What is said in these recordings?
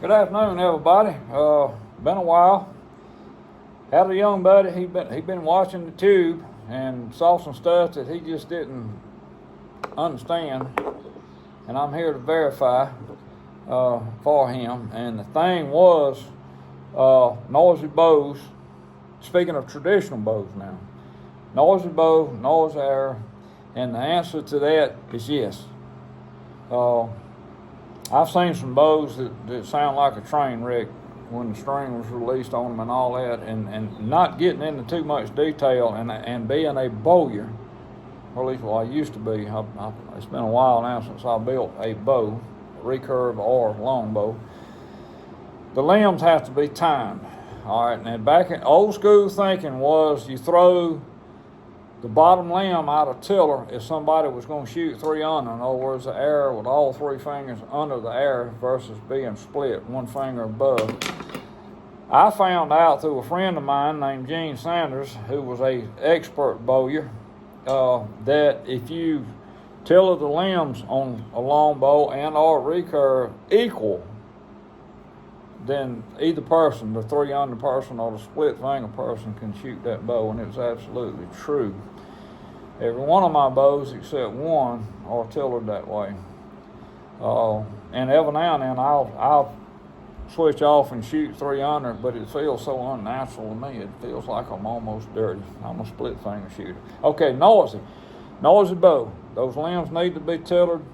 Good afternoon, everybody. Been a while. Had a young buddy. He'd been watching the tube and saw some stuff that he just didn't understand, and I'm here to verify for him. And the thing was noisy bows. Speaking of traditional bows now, noisy bow, noisy arrow, and the answer to that is yes. I've seen some bows that sound like a train wreck when the string was released on them and all that, and not getting into too much detail and being a bowyer, or at least I used to be. It's been a while now since I built a bow, recurve or long bow. The limbs have to be timed. All right, and back in old school thinking was you throw the bottom limb out of tiller if somebody was going to shoot 3 under. In other words, the arrow with all 3 fingers under the arrow versus being split 1 finger above. I found out through a friend of mine named Gene Sanders, who was a expert bowyer, that if you tiller the limbs on a long bow and or recurve equal, then either person, the 3 under person or the split finger person, can shoot that bow, and it was absolutely true. Every one of my bows except one are tillered that way. And every now and then I'll switch off and shoot 3 under, but it feels so unnatural to me. It feels like I'm almost dirty. I'm a split finger shooter. Okay, noisy bow. Those limbs need to be tillered.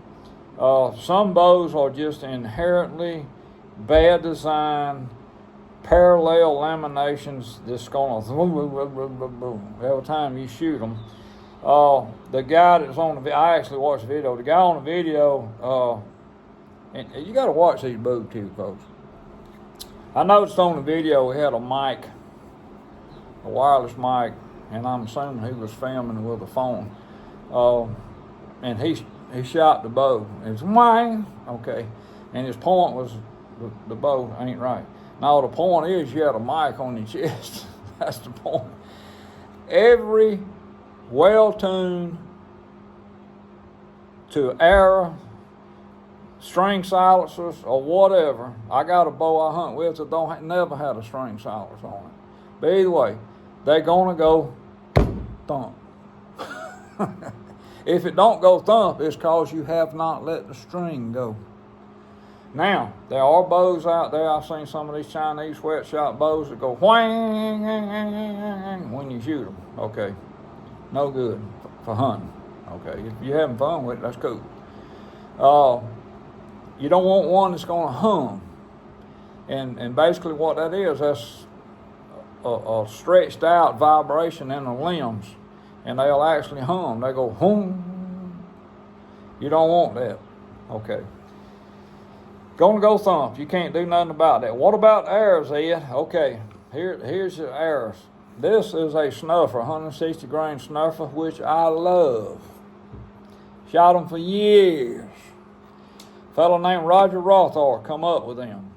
Some bows are just inherently bad design, parallel laminations that's going to every time you shoot them. The guy that's on the I actually watched the video. The guy on the video, and you got to watch these boob tube, folks. I noticed on the video he had a mic, a wireless mic, and I'm assuming he was filming with a phone. And he shot the bow. It's whang, okay, and his point was the bow ain't right. Now the point is you had a mic on your chest. That's the point. Every well-tuned to arrow, string silencers, or whatever. I got a bow I hunt with that never had a string silencer on it. But either way, they're gonna go thump. If it don't go thump, it's because you have not let the string go. Now, there are bows out there. I've seen some of these Chinese sweatshop bows that go whang when you shoot them. Okay, no good for hunting. Okay, if you're having fun with it, that's cool. You don't want one that's going to hum. And basically what that is, that's a stretched out vibration in the limbs, and they'll actually hum. They go hum. You don't want that. Okay. Gonna go thump. You can't do nothing about that. What about arrows, Ed? Okay, here's your arrows. This is a snuffer, 160 grain snuffer, which I love. Shot them for years. A fellow named Roger Rothar come up with them.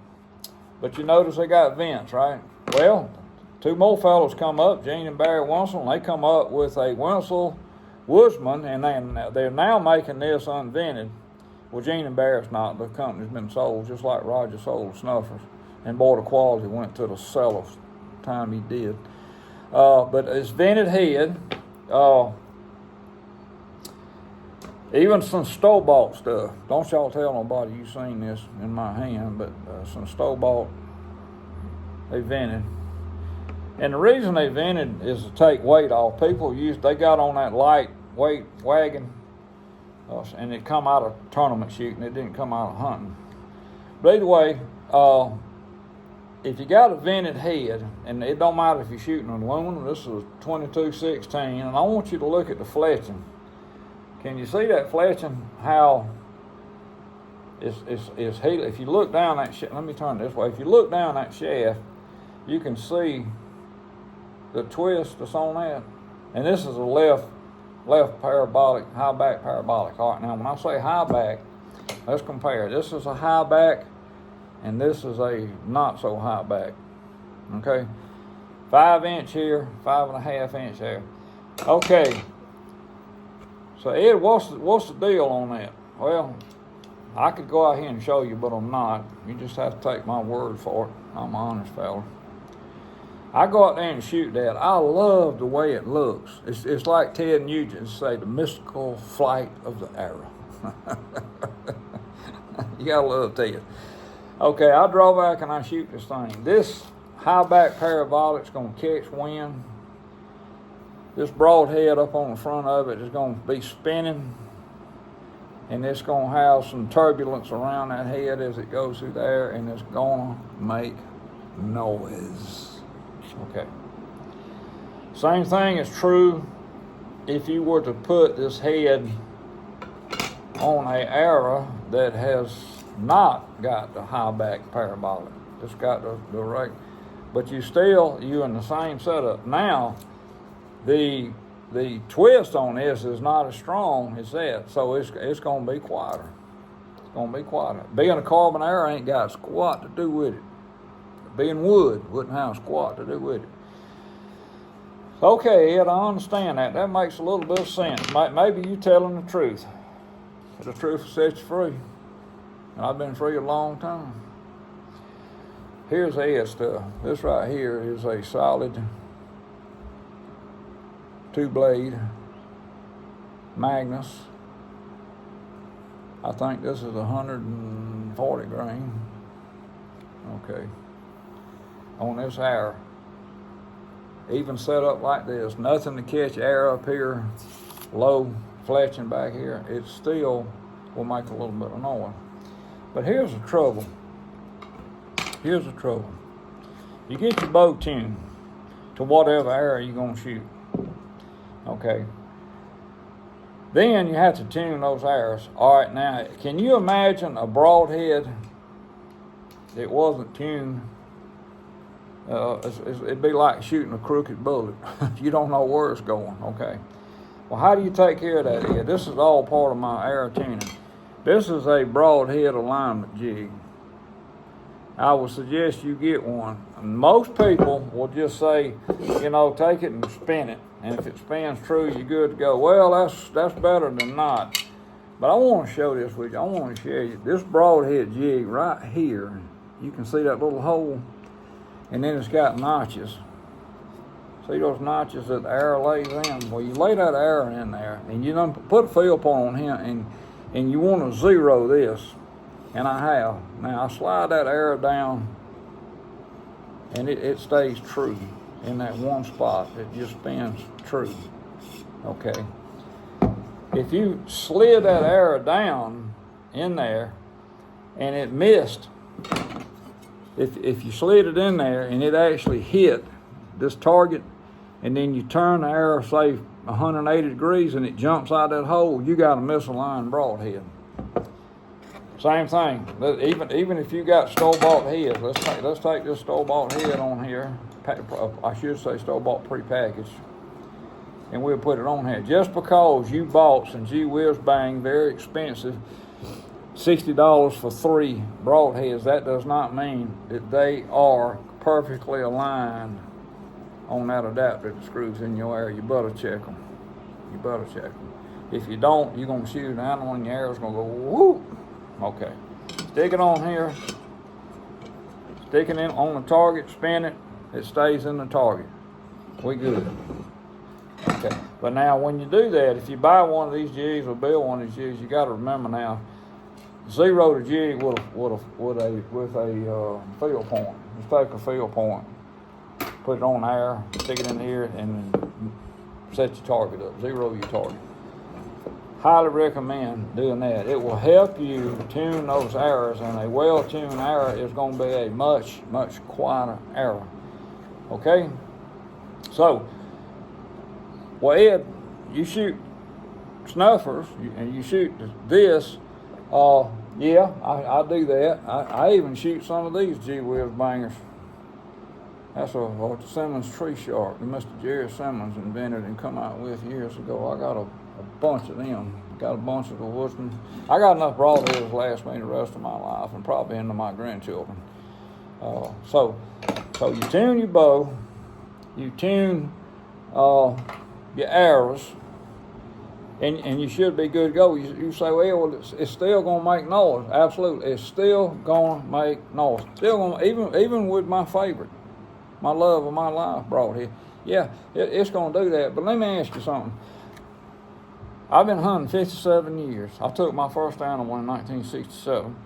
But you notice they got vents, right? Well, 2 more fellows come up, Gene and Barry Winsel, and they come up with a Winsel Woodsman, and they're now making this unvented. Well, Gene and Barrett's not. The company's been sold just like Roger sold snuffers. And boy, the quality went to the seller time he did. But it's vented head. Even some store-bought stuff. Don't y'all tell nobody you seen this in my hand, but some store-bought, they vented. And the reason they vented is to take weight off. They got on that lightweight wagon, and it come out of tournament shooting. It didn't come out of hunting. But either way, if you got a vented head, and it don't matter if you're shooting an aluminum, this is 2216, and I want you to look at the fletching. Can you see that fletching? How it's heated? If you look down that shaft, let me turn it this way. If you look down that shaft, you can see the twist that's on that. And this is a left parabolic, high back parabolic. All right, now when I say high back, let's compare. This is a high back, and this is a not so high back. Okay, 5 inch here, 5.5 inch there. Okay, so Ed, what's the deal on that? Well, I could go out here and show you, but I'm not. You just have to take my word for it. I'm an honest fella. I go out there and shoot that. I love the way it looks. It's like Ted Nugent say, the mystical flight of the arrow. You gotta love Ted. Okay, I draw back and I shoot this thing. This high back parabolic's gonna catch wind. This broadhead up on the front of it is gonna be spinning, and it's gonna have some turbulence around that head as it goes through there, and it's gonna make noise. Okay. Same thing is true if you were to put this head on an arrow that has not got the high back parabolic. It's got the right, but you in the same setup. Now, the twist on this is not as strong as that, so it's going to be quieter. It's going to be quieter. Being a carbon arrow ain't got squat to do with it. Being wood wouldn't have squat to do with it. Okay, Ed, I understand that. That makes a little bit of sense. Maybe you telling the truth. The truth will set you free. And I've been free a long time. Here's Ed stuff. This right here is a solid 2-blade Magnus. I think this is 140 grain. Okay. On this arrow. Even set up like this, nothing to catch air up here, low fletching back here, it still will make a little bit of noise. But here's the trouble. Here's the trouble. You get your bow tuned to whatever arrow you're gonna shoot. Okay. Then you have to tune those arrows. All right, now, can you imagine a broadhead that wasn't tuned? It'd be like shooting a crooked bullet. You don't know where it's going, okay? Well, how do you take care of that, Ed? This is all part of my arrow tuning. This is a broadhead alignment jig. I would suggest you get one. Most people will just say, take it and spin it. And if it spins true, you're good to go. Well, that's better than not. But I want to show this with you. I want to show you this broadhead jig right here. You can see that little hole. And then it's got notches. See those notches that the arrow lays in? Well, you lay that arrow in there, and you done put a field point on here, and you want to zero this, and I have. Now, I slide that arrow down, and it stays true in that one spot. It just spins true, okay? If you slid that arrow down in there, and it missed, if you slid it in there and it actually hit this target, and then you turn the arrow, say 180 degrees, and it jumps out that hole, you got a misaligned broadhead. Same thing. Even if you got store-bought heads, let's take this store-bought head on here. I should say store-bought prepackaged, and we'll put it on here. Just because you bought some gee whiz bang, very expensive, $60 for 3 broadheads, that does not mean that they are perfectly aligned on that adapter that screws in your arrow. You better check them. You better check them. If you don't, you're going to shoot an animal and your arrow's going to go whoop. Okay. Stick it on here. Stick it in on the target, spin it. It stays in the target. We good. Okay. But now when you do that, if you buy one of these jigs or build one of these jigs, you got to remember now, zero the jig with a field point. Just take a field point, put it on there, stick it in here, and then set your target up. Zero your target. Highly recommend doing that. It will help you tune those arrows, and a well-tuned arrow is going to be a much, much quieter arrow. Okay? So, well, Ed, you shoot snuffers, and you shoot this. Yeah, I do that. I even shoot some of these gee whiz bangers. That's a Simmons tree shark that Mr. Jerry Simmons invented and come out with years ago. I got a bunch of them. Got a bunch of the woodsmen. I got enough broadheads to last me the rest of my life and probably into my grandchildren. So you tune your bow, you tune your arrows, and you should be good to go. You say, well, it's still going to make noise. Absolutely, it's still going to make noise. Still going to, even with my favorite, my love of my life, Broadhead. Yeah, it's going to do that. But let me ask you something. I've been hunting 57 years. I took my first animal in 1967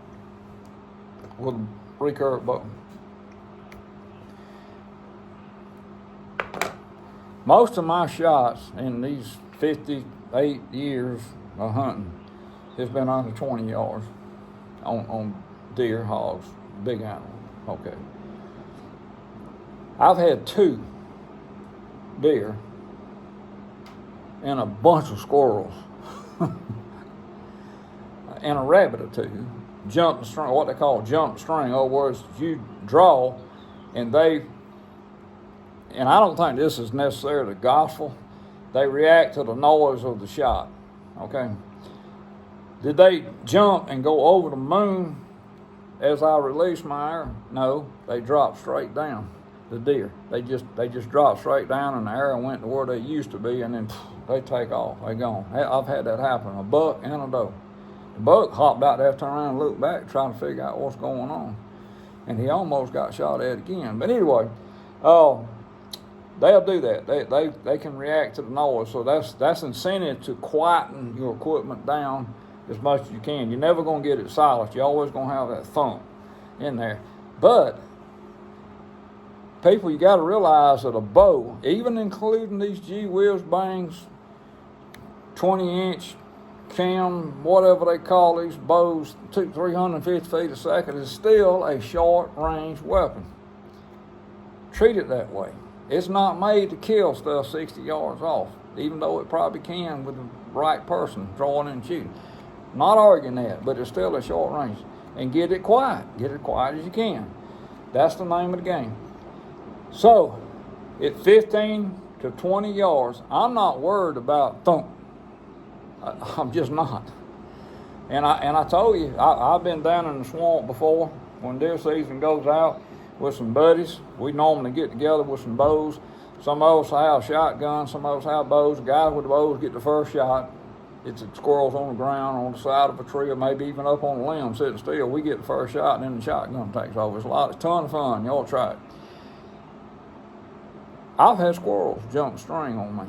with a recurve bow. Most of my shots in these 58 years of hunting has been under 20 yards on deer, hogs, big animals. Okay. I've had 2 deer and a bunch of squirrels and a rabbit or 2 jump the string, what they call jump the string. In other words, you draw and and I don't think this is necessarily the gospel, they react to the noise of the shot, okay? Did they jump and go over the moon as I release my arrow? No, they dropped straight down, the deer. They just dropped straight down and the arrow went to where they used to be and then they take off, they gone. I've had that happen, a buck and a doe. The buck hopped out there, turned around and looked back, trying to figure out what's going on. And he almost got shot at again. But anyway, they'll do that. They can react to the noise. So that's incentive to quieten your equipment down as much as you can. You're never going to get it silent. You're always going to have that thump in there. But people, you got to realize that a bow, even including these gee whiz bangs, 20-inch cam, whatever they call these bows, 350 feet a second, is still a short-range weapon. Treat it that way. It's not made to kill stuff 60 yards off, even though it probably can with the right person drawing and shooting. Not arguing that, but it's still a short range. And get it quiet. Get it quiet as you can. That's the name of the game. So, at 15 to 20 yards, I'm not worried about thump. I'm just not. And I told you, I've been down in the swamp before when deer season goes out with some buddies. We normally get together with some bows. Some of us have shotguns, some of us have bows. The guys with the bows get the first shot. It's squirrels on the ground, on the side of a tree, or maybe even up on a limb sitting still. We get the first shot and then the shotgun takes over. It's a ton of fun. Y'all try it. I've had squirrels jump string on me.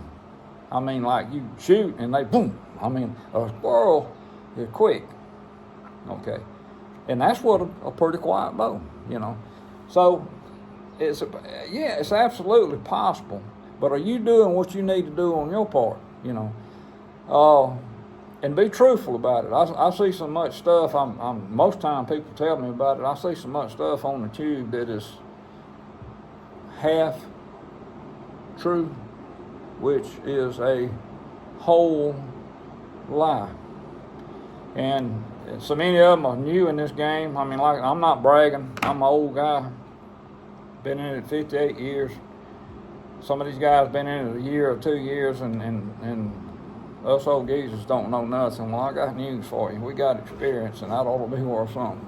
I mean, like you shoot and they boom. I mean, a squirrel is quick, okay? And that's what a pretty quiet bow, you know. So, it's absolutely possible. But are you doing what you need to do on your part, you know? And be truthful about it. I see so much stuff. Most time people tell me about it. I see so much stuff on the tube that is half true, which is a whole lie. And so many of them are new in this game. I mean, like, I'm not bragging. I'm an old guy. Been in it 58 years. Some of these guys been in it a year or 2 years, and us old geezers don't know nothing. Well, I got news for you. We got experience, and that ought to be worth something.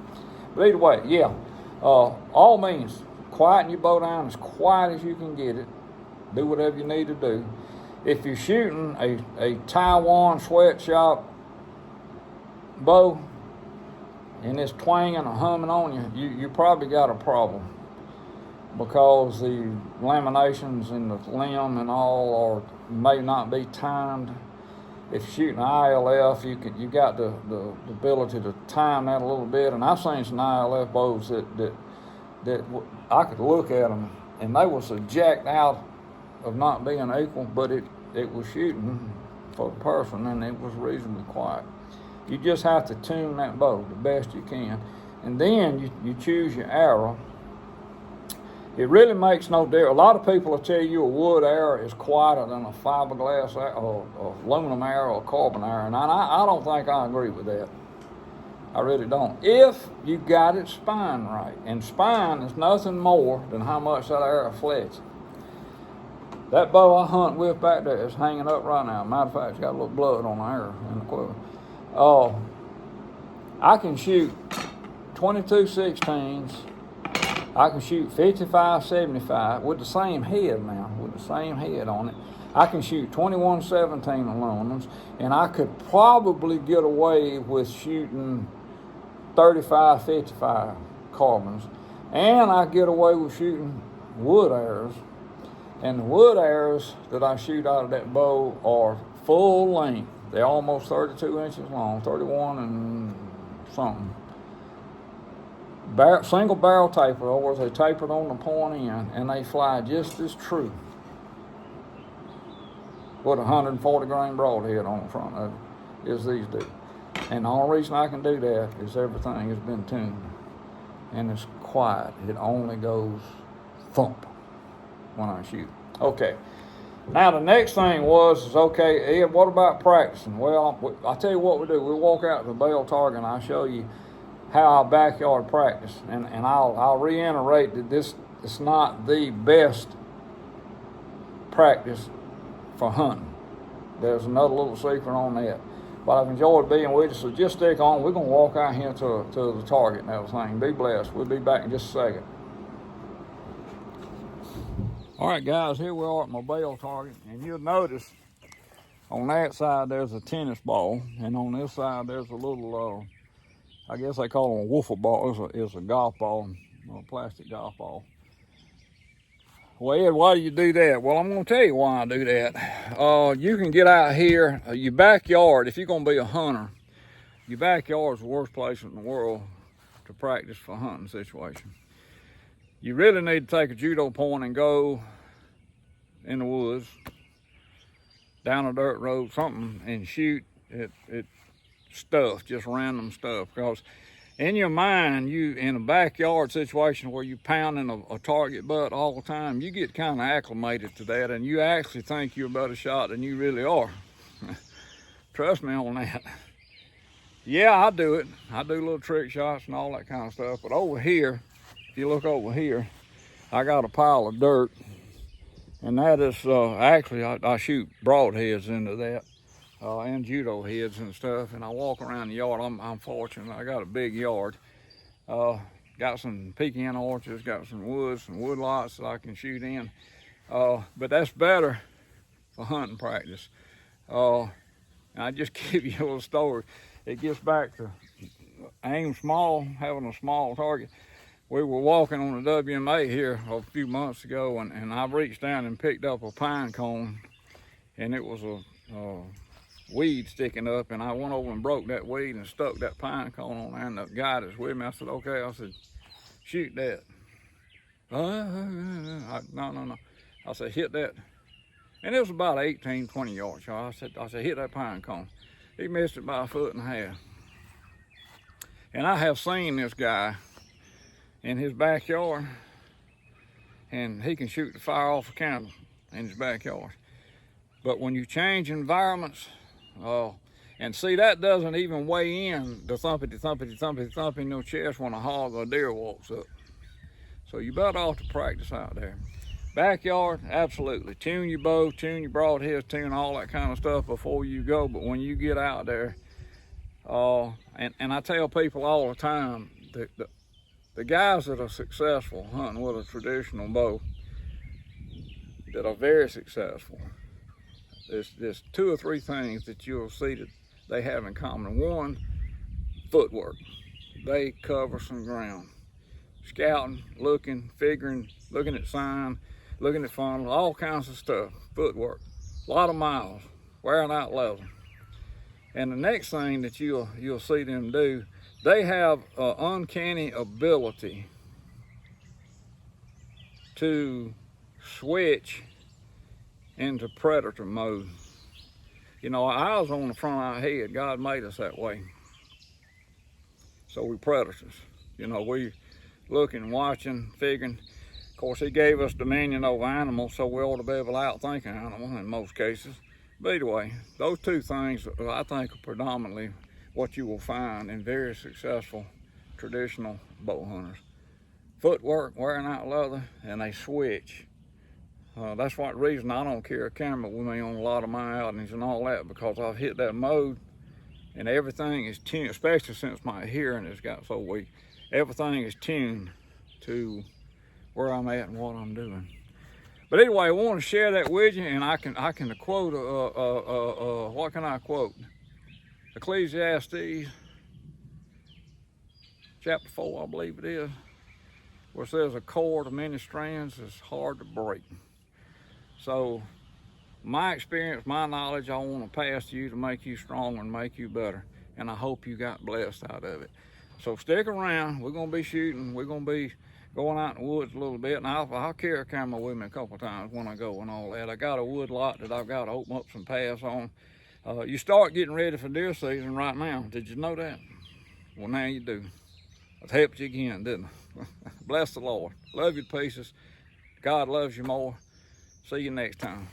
But either way, yeah. All means, quieten your bow down as quiet as you can get it. Do whatever you need to do. If you're shooting a Taiwan sweatshop bow and it's twanging or humming on you probably got a problem, because the laminations in the limb and all may not be timed. If you're shooting ILF, you got the ability to time that a little bit. And I've seen some ILF bows that I could look at them and they was so jacked out of not being equal, but it was shooting for the person and it was reasonably quiet. You just have to tune that bow the best you can. And then you choose your arrow. It really makes no difference. A lot of people will tell you a wood arrow is quieter than a fiberglass arrow, or aluminum arrow, or carbon arrow. And I don't think I agree with that. I really don't. If you got it spine right. And spine is nothing more than how much that arrow fletches. That bow I hunt with back there is hanging up right now. Matter of fact, it's got a little blood on the arrow in the quiver. I can shoot 22-16s. I can shoot 55-75 with the same head now, with the same head on it. I can shoot 21-17 aluminums, and I could probably get away with shooting 35-55 carbons, and I get away with shooting wood arrows. And the wood arrows that I shoot out of that bow are full length. They're almost 32 inches long, 31 and something. Single barrel taper, or they tapered on the point end, and they fly just as true with a 140 grain broadhead on the front of it as these do. And the only reason I can do that is everything has been tuned, and it's quiet. It only goes thump when I shoot. Okay. Now the next thing is okay, Ed, what about practicing? Well, I tell you what we do. We walk out to the bale target, and I'll show you how I backyard practice. And I'll reiterate that this is not the best practice for hunting. There's another little secret on that. But I've enjoyed being with you, so just stick on. We're going to walk out here to the target and everything. Be blessed. We'll be back in just a second. All right, guys, here we are at my bale target, and you'll notice on that side there's a tennis ball, and on this side there's a little, I guess they call them a wiffle ball. It's a golf ball, a plastic golf ball. Well, Ed, why do you do that? Well, I'm going to tell you why I do that. You can get out here, your backyard, if you're going to be a hunter, your backyard is the worst place in the world to practice for a hunting situation. You really need to take a judo point and go in the woods, down a dirt road, something, and shoot at stuff, just random stuff. Because in your mind, you in a backyard situation where you're pounding a target butt all the time, you get kind of acclimated to that, and you actually think you're a better shot than you really are. Trust me on that. Yeah, I do it. I do little trick shots and all that kind of stuff. But over here, if you look over here, I got a pile of dirt, and that is actually I shoot broadheads into that, and judo heads and stuff. And I walk around the yard. I'm fortunate. I got a big yard. Got some pecan orchards, got some woods, some wood lots that I can shoot in. But that's better for hunting practice. And I just give you a little story. It gets back to aim small, having a small target. We were walking on the WMA here a few months ago, and I reached down and picked up a pine cone, and it was a weed sticking up, and I went over and broke that weed and stuck that pine cone on there, and the guy that's with me, I said, okay, I said, shoot that. No. I said, hit that. And it was about 18, 20 yards, y'all. I said, hit that pine cone. He missed it by 1.5 feet. And I have seen this guy in his backyard, and he can shoot the fire off a candle in his backyard. But when you change environments, and see, that doesn't even weigh in the thumpity in your chest when a hog or a deer walks up. So you better off to practice out there. Backyard, absolutely. Tune your bow, tune your broadheads, tune all that kind of stuff before you go. But when you get out there, and I tell people all the time, the guys that are successful hunting with a traditional bow, that are very successful, there's 2 or 3 things that you'll see that they have in common. One, footwork. They cover some ground. Scouting, looking, figuring, looking at sign, looking at funnel, all kinds of stuff. Footwork. A lot of miles, wearing out leather. And the next thing that you'll see them do, they have an uncanny ability to switch into predator mode. You know, our eyes on the front of our head. God made us that way. So we predators. You know, we looking, watching, figuring. Of course, he gave us dominion over animals, so we ought to be able to outthink an animal in most cases. But anyway, those 2 things I think are predominantly what you will find in very successful traditional bow hunters. Footwork, wearing out leather, and they switch. That's what reason I don't carry a camera with me on a lot of my outings and all that, because I've hit that mode and everything is tuned, especially since my hearing has got so weak. Everything is tuned to where I'm at and what I'm doing. But anyway, I want to share that with you, and I can quote what can I quote? Ecclesiastes chapter 4, I believe it is, where it says a cord of many strands is hard to break. So my experience, my knowledge, I want to pass to you to make you stronger and make you better. And I hope you got blessed out of it. So stick around. We're going to be shooting. We're going to be going out in the woods a little bit. And I'll carry a camera with me a couple times when I go and all that. I got a wood lot that I've got to open up some paths on. You start getting ready for deer season right now. Did you know that? Well, now you do. I've helped you again, didn't I? Bless the Lord. Love you to pieces. God loves you more. See you next time.